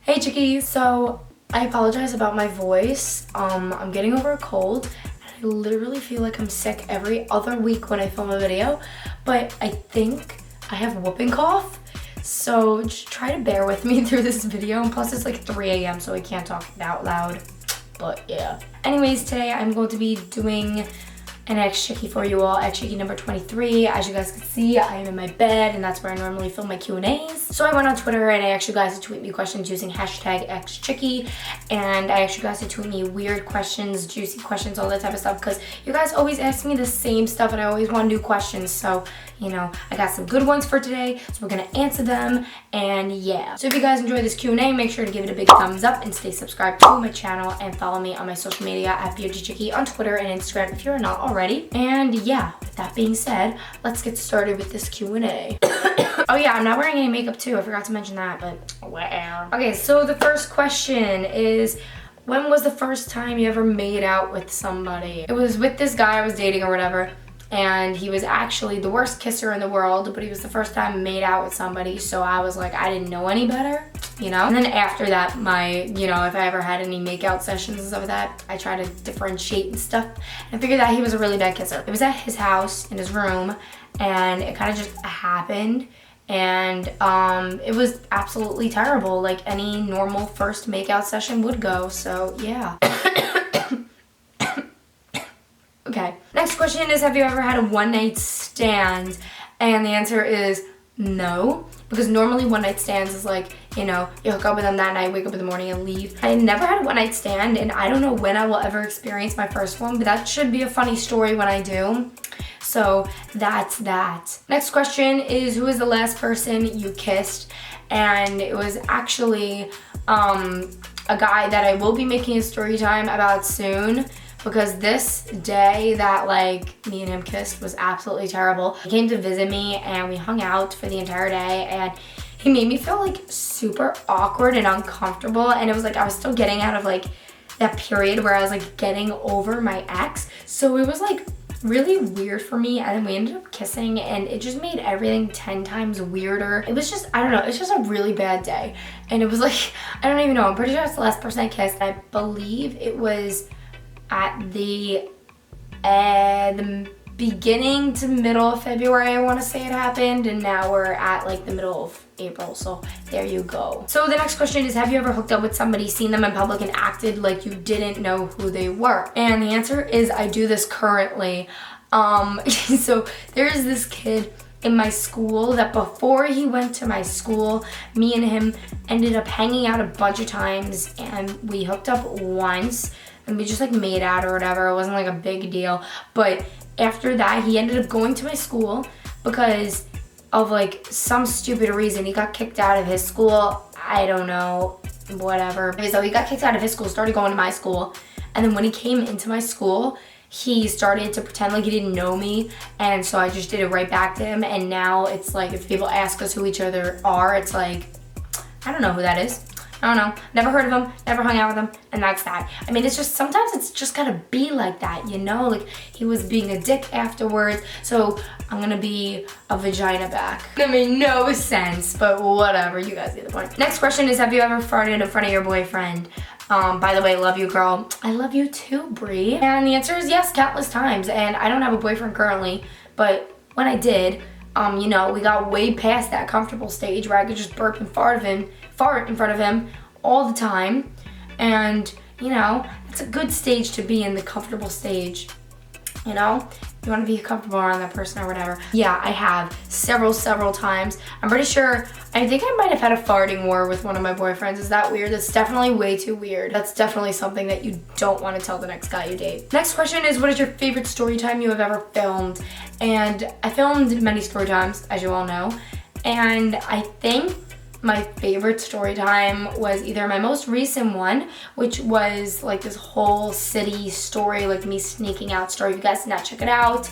Hey Chickee, so I apologize about my voice. I'm getting over a cold. I literally feel like I'm sick every other week when I film a video, but I think I have whooping cough. So just try to bear with me through this video, and plus it's like 3 a.m. so I can't talk out loud, but yeah. Anyways, today I'm going to be doing an Ask Chickee for you all, Ask Chickee number 23. As you guys can see, I am in my bed, and that's where I normally film my Q&As. So I went on Twitter and I asked you guys to tweet me questions using hashtag Ask Chickee, and I asked you guys to tweet me weird questions, juicy questions, all that type of stuff, because you guys always ask me the same stuff and I always want new questions. So, you know, I got some good ones for today, so we're gonna answer them, and yeah. So if you guys enjoyed this Q&A, make sure to give it a big thumbs up and stay subscribed to my channel and follow me on my social media at BeautyChickee on Twitter and Instagram if you're not already. And yeah, with that being said, let's get started with this Q&A. Oh yeah, I'm not wearing any makeup too. I forgot to mention that, but whatever. Okay, so the first question is, when was the first time you ever made out with somebody? It was with this guy I was dating or whatever, and he was actually the worst kisser in the world, but he was the first time I made out with somebody, so I was like, I didn't know any better, you know? And then after that, if I ever had any makeout sessions and stuff like that, I try to differentiate and stuff, and I figured that he was a really bad kisser. It was at his house, in his room, and it kind of just happened, and it was absolutely terrible, like any normal first makeout session would go, so yeah. Okay, next question is, have you ever had a one-night stand? And the answer is no, because normally one-night stands is like, you know, you hook up with them that night, wake up in the morning and leave. I never had a one-night stand, and I don't know when I will ever experience my first one, but that should be a funny story when I do. So that's that. Next question is, who is the last person you kissed? And it was actually a guy that I will be making a story time about soon, because this day that like me and him kissed was absolutely terrible. He came to visit me and we hung out for the entire day, and he made me feel like super awkward and uncomfortable, and it was like I was still getting out of like that period where I was like getting over my ex, so it was like really weird for me, and then we ended up kissing and it just made everything 10 times weirder. It was just, I don't know, it's just a really bad day, and it was like, I don't even know, I'm pretty sure it's the last person I kissed. I believe it was at the beginning to middle of February, I want to say it happened, and now we're at like the middle of April, so there you go. So the next question is, have you ever hooked up with somebody, seen them in public, and acted like you didn't know who they were? And the answer is, I do this currently. So there's this kid in my school that before he went to my school, me and him ended up hanging out a bunch of times, and we hooked up once, and we just like made out or whatever. It wasn't like a big deal, but after that he ended up going to my school because of like some stupid reason. He got kicked out of his school, I don't know, whatever. So he got kicked out of his school, started going to my school, and then when he came into my school, he started to pretend like he didn't know me, and so I just did it right back to him, and now it's like if people ask us who each other are, it's like, I don't know who that is. I don't know, never heard of him, never hung out with him, and that's that. I mean, it's just, sometimes it's just gotta be like that, you know? Like, he was being a dick afterwards, so I'm gonna be a vagina back. That made no sense, but whatever, you guys get the point. Next question is, have you ever farted in front of your boyfriend? By the way, love you, girl. I love you too, Brie. And the answer is yes, countless times, and I don't have a boyfriend currently, but when I did, you know, we got way past that comfortable stage where I could just burp and fart in front of him all the time. And, you know, it's a good stage to be in, the comfortable stage, you know? You want to be comfortable around that person or whatever. Yeah, I have several times. I'm pretty sure, I think I might have had a farting war with one of my boyfriends. Is that weird? That's definitely way too weird. That's definitely something that you don't want to tell the next guy you date. Next question is, what is your favorite story time you have ever filmed? And I filmed many story times, as you all know, and I think my favorite story time was either my most recent one, which was like this whole city story, like me sneaking out story. If you guys did not check it out,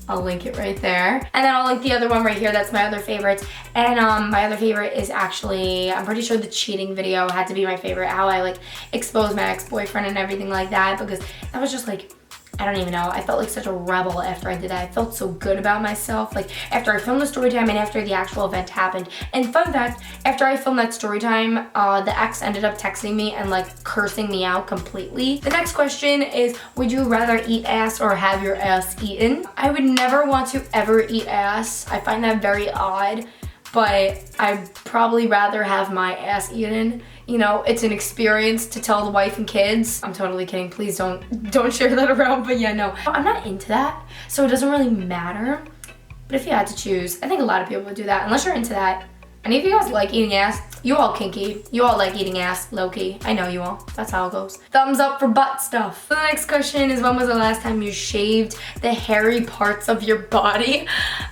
I'll link it right there. And then I'll link the other one right here. That's my other favorite. And my other favorite is actually, I'm pretty sure the cheating video had to be my favorite, how I like exposed my ex-boyfriend and everything like that, because that was just like, I don't even know. I felt like such a rebel after I did that. I felt so good about myself. Like after I filmed the story time and after the actual event happened. And fun fact, after I filmed that story time, the ex ended up texting me and like cursing me out completely. The next question is, would you rather eat ass or have your ass eaten? I would never want to ever eat ass. I find that very odd, but I'd probably rather have my ass eaten. You know, it's an experience to tell the wife and kids. I'm totally kidding. Please don't share that around. But yeah, no, I'm not into that, so it doesn't really matter. But if you had to choose, I think a lot of people would do that, unless you're into that. Any of you guys like eating ass? You all kinky. You all like eating ass, low-key. I know you all. That's how it goes. Thumbs up for butt stuff. So the next question is, when was the last time you shaved the hairy parts of your body?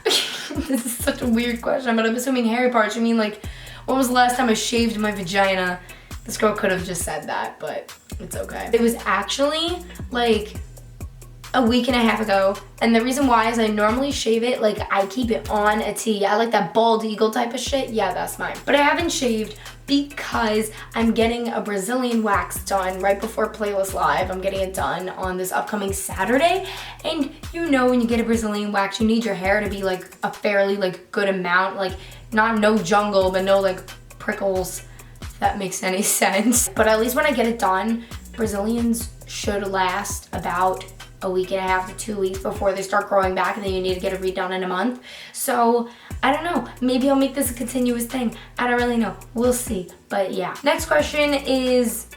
This is such a weird question, but I'm assuming hairy parts, you mean like, when was the last time I shaved my vagina? This girl could have just said that, but it's okay. It was actually like a week and a half ago, and the reason why is I normally shave it, like I keep it on a T. I like that bald eagle type of shit. Yeah, that's mine. But I haven't shaved because I'm getting a Brazilian wax done right before Playlist Live. I'm getting it done on this upcoming Saturday. And you know, when you get a Brazilian wax, you need your hair to be like a fairly like good amount, like not no jungle, but no like prickles, if that makes any sense. But at least when I get it done, Brazilians should last about a week and a half to 2 weeks before they start growing back, and then you need to get it redone in a month. So I don't know, maybe I'll make this a continuous thing. I don't really know, we'll see. But yeah, next question is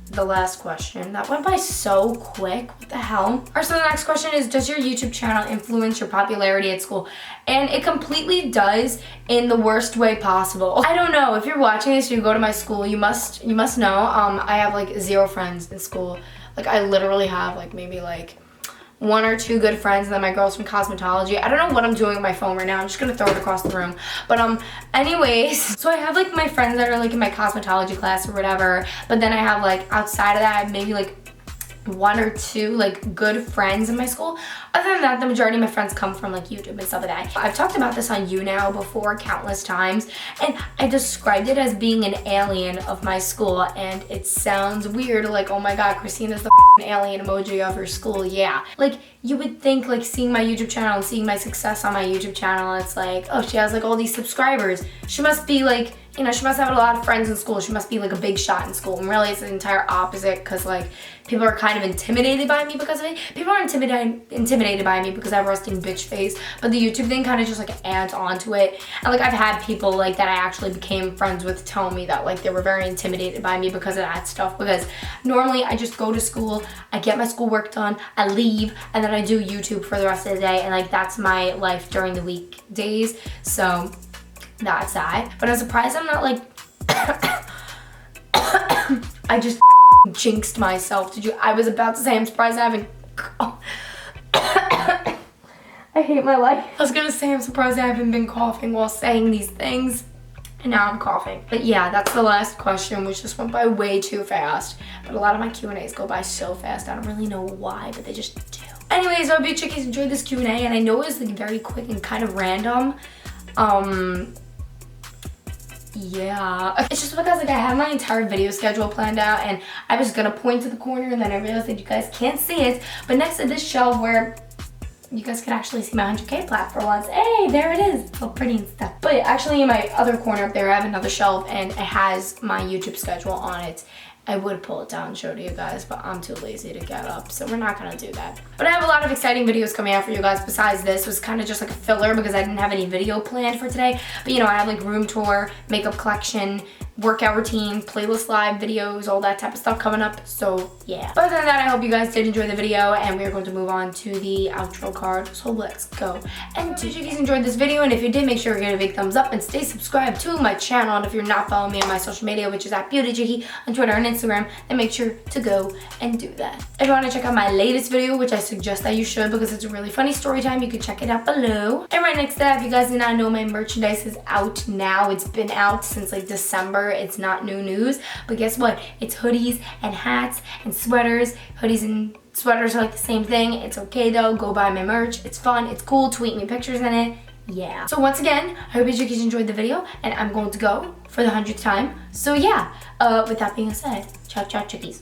the last question. That went by so quick, what the hell? All right, so the next question is, does your YouTube channel influence your popularity at school? And it completely does, in the worst way possible. I don't know, if you're watching this, you go to my school, you must know, I have like 0 friends in school. Like I literally have like maybe like 1 or 2 good friends, and then my girls from cosmetology. I don't know what I'm doing with my phone right now. I'm just gonna throw it across the room. But anyways, so I have like my friends that are like in my cosmetology class or whatever, but then I have like outside of that, I have maybe like 1 or 2 like good friends in my school. Other than that, the majority of my friends come from like YouTube and stuff like that. I've talked about this on YouNow before countless times, and I described it as being an alien of my school, and it sounds weird, like, oh my god, Christina's the alien emoji of her school. Yeah, like you would think, like seeing my YouTube channel and seeing my success on my YouTube channel, it's like, oh, she has like all these subscribers, she must be like, you know, she must have a lot of friends in school, she must be like a big shot in school. And really it's the entire opposite, because like people are kind of intimidated by me because of it. People are intimidated by me because I have a resting bitch face, but the YouTube thing kind of just like adds on to it. And like I've had people like that I actually became friends with tell me that like they were very intimidated by me because of that stuff, because normally I just go to school, I get my schoolwork done, I leave, and then I do YouTube for the rest of the day, and like that's my life during the weekdays. So that's that. But I'm surprised I'm not like I just jinxed myself. I was about to say I'm surprised I haven't I hate my life. I was gonna say I'm surprised I haven't been coughing while saying these things, and now I'm coughing. But yeah, that's the last question, which just went by way too fast. But a lot of my Q&As go by so fast, I don't really know why, but they just do. Anyways, I hope you chickies enjoyed this Q&A, and I know it was like very quick and kind of random. Yeah, it's just because like I have my entire video schedule planned out, and I was gonna point to the corner, and then I realized that you guys can't see it, but next to this shelf where you guys can actually see my 100K plaque for once. Hey, there it is. It's all pretty and stuff. But actually in my other corner up there, I have another shelf, and it has my YouTube schedule on it. I would pull it down and show it to you guys, but I'm too lazy to get up, so we're not gonna do that. But I have a lot of exciting videos coming out for you guys besides this. It was kind of just like a filler because I didn't have any video planned for today. But you know, I have like room tour, makeup collection, workout routine, playlist live videos, all that type of stuff coming up, so yeah. But other than that, I hope you guys did enjoy the video, and we are going to move on to the outro card, so let's go. And if you guys enjoyed this video, and if you did, make sure to give it a big thumbs up and stay subscribed to my channel. And if you're not following me on my social media, which is at BeautyChickee on Twitter and Instagram, then make sure to go and do that. If you want to check out my latest video, which I suggest that you should because it's a really funny story time, you can check it out below. And right next to that, if you guys did not know, my merchandise is out now. It's been out since like December. It's not new news, but guess what? It's hoodies and hats and sweaters. Hoodies and sweaters are like the same thing. It's okay though. Go buy my merch. It's fun. It's cool. Tweet me pictures in it. Yeah. So once again, I hope you guys enjoyed the video, and I'm going to go for the 100th time. So yeah, with that being said, ciao ciao chickies.